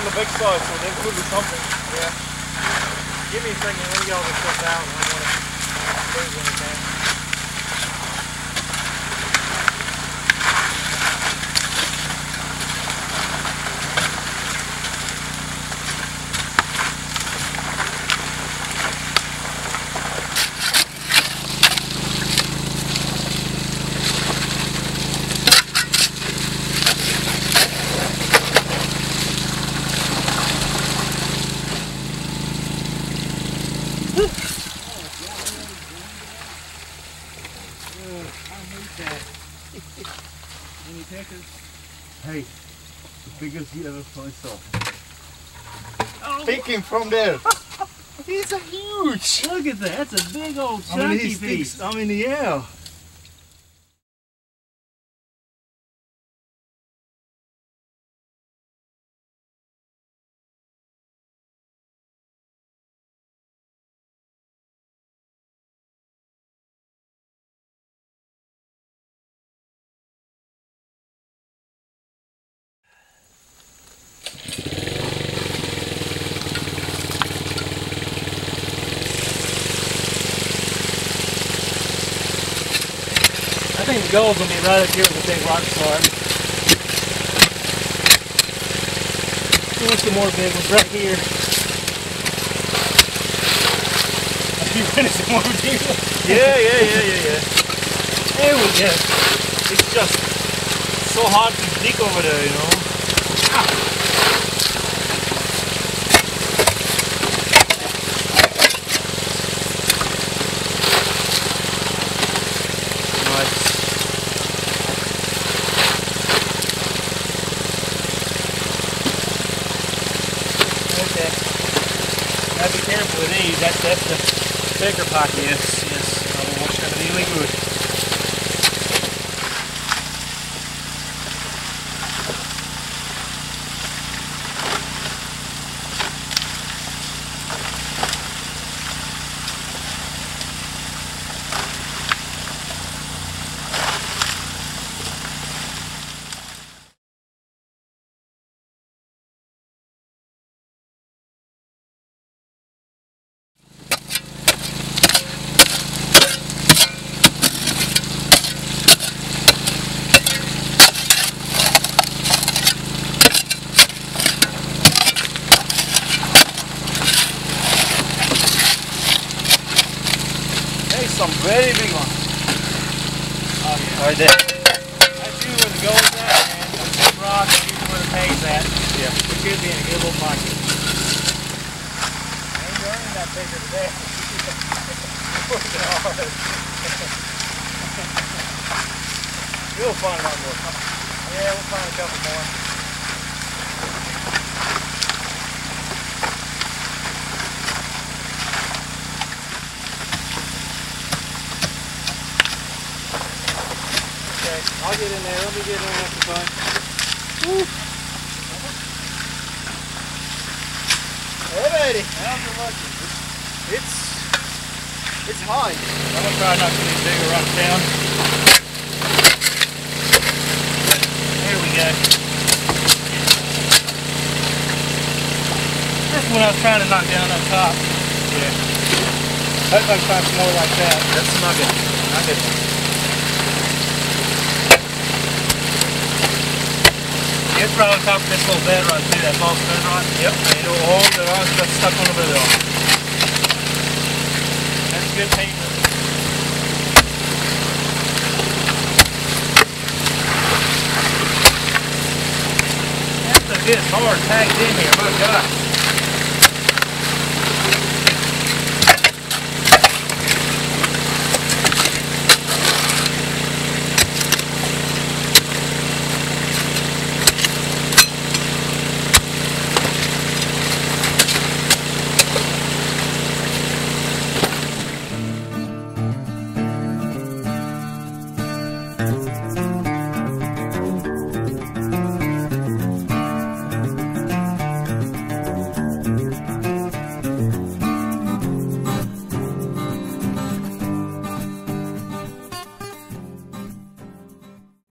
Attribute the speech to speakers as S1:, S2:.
S1: on the big side, so there could be something. Yeah. Give me a second, let me get all this stuff down. I don't want to lose anything.
S2: Any pickers? Hey, the biggest you ever probably saw.
S1: Oh. Pick him from there. He's a huge.
S2: Look at that. That's a big old chunky piece.
S1: I'm in the air.
S2: I think the gold's gonna be right up here with the big rock slide. There's some more big ones right here. Are you finishing one with you?
S1: Yeah.
S2: There we go.
S1: It's just so hard to dig over there, you know. Ah.
S2: Now be careful with these, that's the thicker pocket.
S1: Yes.
S2: I don't want you to be really good.
S1: Some very big ones.
S2: Oh yeah. Right there. That's usually where the gold's at, man. The big rock is usually where the pay's at.
S1: Yeah.
S2: We should be in a good little pocket. I ain't earning that picker today. Working hard.
S1: We'll find one more.
S2: Yeah, we'll find a couple more. I'll get in there. Let me get in there for fun. Woo.
S1: Hey, buddy.
S2: How's it looking?
S1: It's high.
S2: I'm gonna try not to get these bigger rocks down. There we go. That's what I was trying to knock down up top.
S1: Yeah.
S2: Hope I can find some more like that.
S1: That's nugget.
S2: It's probably on top of this little bedrock too, that false bedrock.
S1: Yep.
S2: And it'll hold the rocks that's stuck on the bedrock. That's good paper. That's a good hard packed in here, my God.